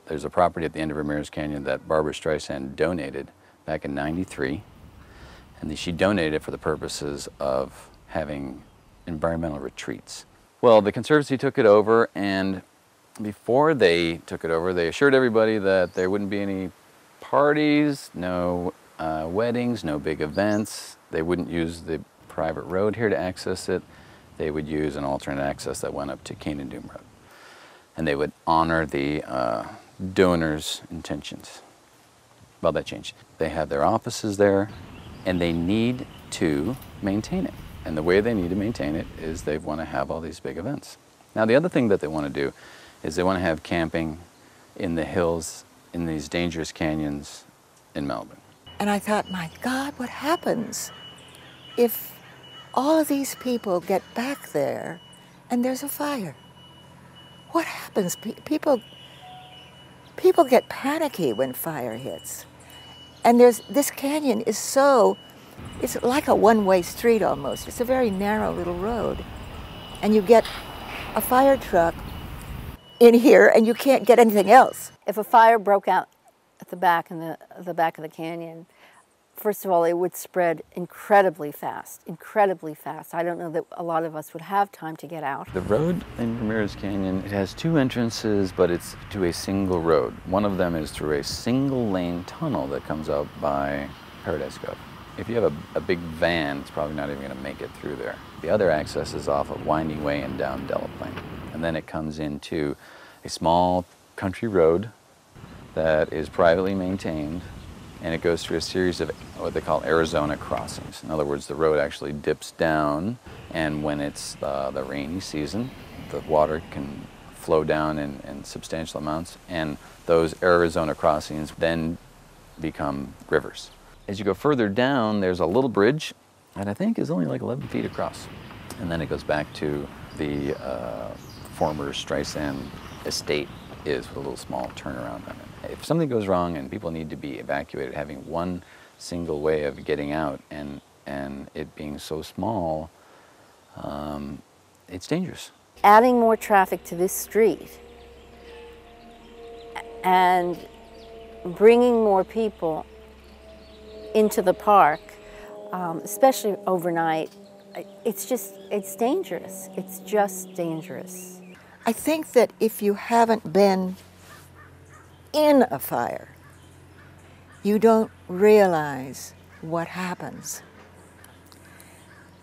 There's a property at the end of Ramirez Canyon that Barbara Streisand donated back in '93, and she donated it for the purposes of having environmental retreats. Well, the Conservancy took it over, and before they took it over, they assured everybody that there wouldn't be any parties, no weddings, no big events. They wouldn't use the private road here to access it. They would use an alternate access that went up to Cane and Doom Road. And they would honor the donors' intentions. Well, that changed. They have their offices there, and they need to maintain it. And the way they need to maintain it is they want to have all these big events. Now, the other thing that they want to do is they want to have camping in the hills, in these dangerous canyons in Malibu. And I thought, my God, what happens if all of these people get back there and there's a fire? What happens? People get panicky when fire hits. And this canyon is it's like a one-way street almost. It's a very narrow little road. And you get a fire truck in here and you can't get anything else. If a fire broke out at the back of the canyon, first of all, it would spread incredibly fast, incredibly fast. I don't know that a lot of us would have time to get out. The road in Ramirez Canyon, it has two entrances, but it's to a single road. One of them is through a single lane tunnel that comes out by Paradise Cove. If you have a big van, it's probably not even going to make it through there. The other access is off of Winding Way and down Delaplane. And then it comes into a small country road that is privately maintained, and it goes through a series of what they call Arizona crossings. In other words, the road actually dips down, and when it's the rainy season, the water can flow down in substantial amounts, and those Arizona crossings then become rivers. As you go further down, there's a little bridge that I think is only like 11 feet across. And then it goes back to the former Streisand estate is with a little small turnaround on it. If something goes wrong and people need to be evacuated, having one single way of getting out and it being so small, it's dangerous. Adding more traffic to this street and bringing more people into the park, especially overnight, it's dangerous. It's just dangerous. I think that if you haven't been in a fire, you don't realize what happens.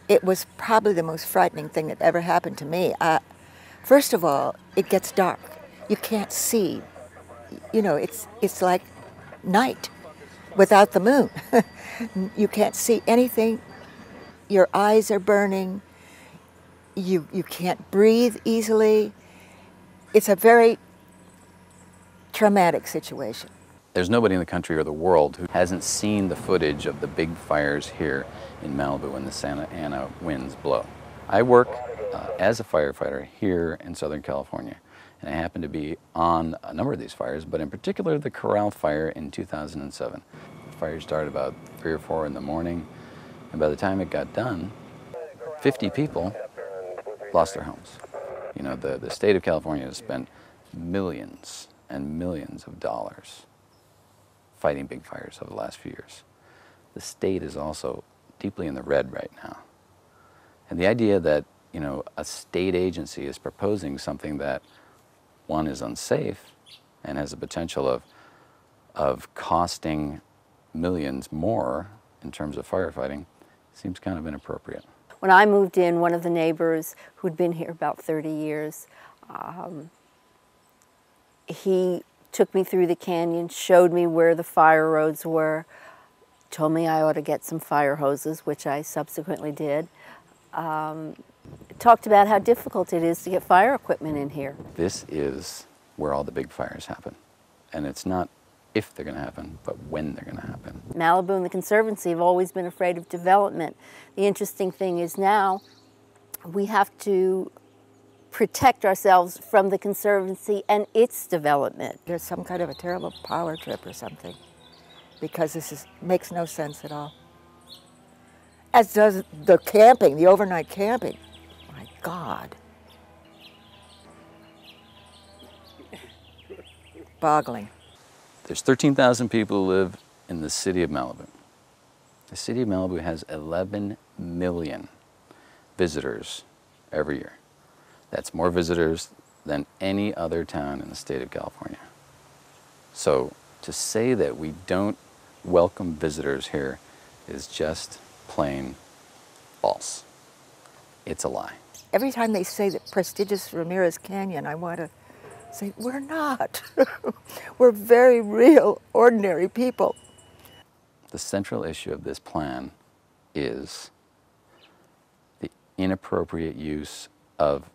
It was probably the most frightening thing that ever happened to me. First of all, it gets dark. You can't see. You know, it's like night without the moon. You can't see anything. Your eyes are burning. You can't breathe easily. It's a very traumatic situation. There's nobody in the country or the world who hasn't seen the footage of the big fires here in Malibu when the Santa Ana winds blow. I work as a firefighter here in Southern California, and I happen to be on a number of these fires, but in particular the Corral fire in 2007. The fire started about 3 or 4 in the morning, and by the time it got done, 50 people lost their homes. You know, the state of California has spent millions and millions of dollars fighting big fires over the last few years. The state is also deeply in the red right now. And the idea that, you know, a state agency is proposing something that, one, is unsafe and has the potential of costing millions more in terms of firefighting seems kind of inappropriate. When I moved in, one of the neighbors who'd been here about 30 years, he took me through the canyon, showed me where the fire roads were, told me I ought to get some fire hoses, which I subsequently did. Talked about how difficult it is to get fire equipment in here. This is where all the big fires happen. And it's not if they're going to happen, but when they're going to happen. Malibu and the Conservancy have always been afraid of development. The interesting thing is now we have to protect ourselves from the Conservancy and its development. There's some kind of a terrible power trip or something, because this makes no sense at all. As does the camping, the overnight camping. My God. mind-boggling. There's 13,000 people who live in the city of Malibu. The city of Malibu has 11 million visitors every year. That's more visitors than any other town in the state of California. So to say that we don't welcome visitors here is just plain false. It's a lie. Every time they say the prestigious Ramirez Canyon, I want to say, we're not. We're very real, ordinary people. The central issue of this plan is the inappropriate use of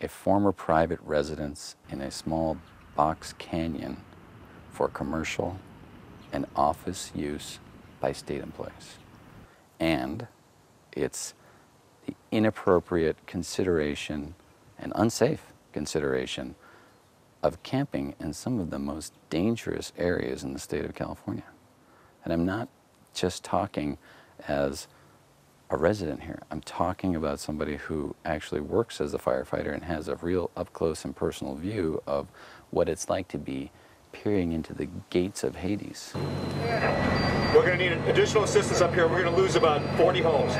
a former private residence in a small box canyon for commercial and office use by state employees. And it's the inappropriate consideration and unsafe consideration of camping in some of the most dangerous areas in the state of California. And I'm not just talking as a resident here. I'm talking about somebody who actually works as a firefighter and has a real up-close and personal view of what it's like to be peering into the gates of Hades. We're going to need additional assistance up here. We're going to lose about 40 homes.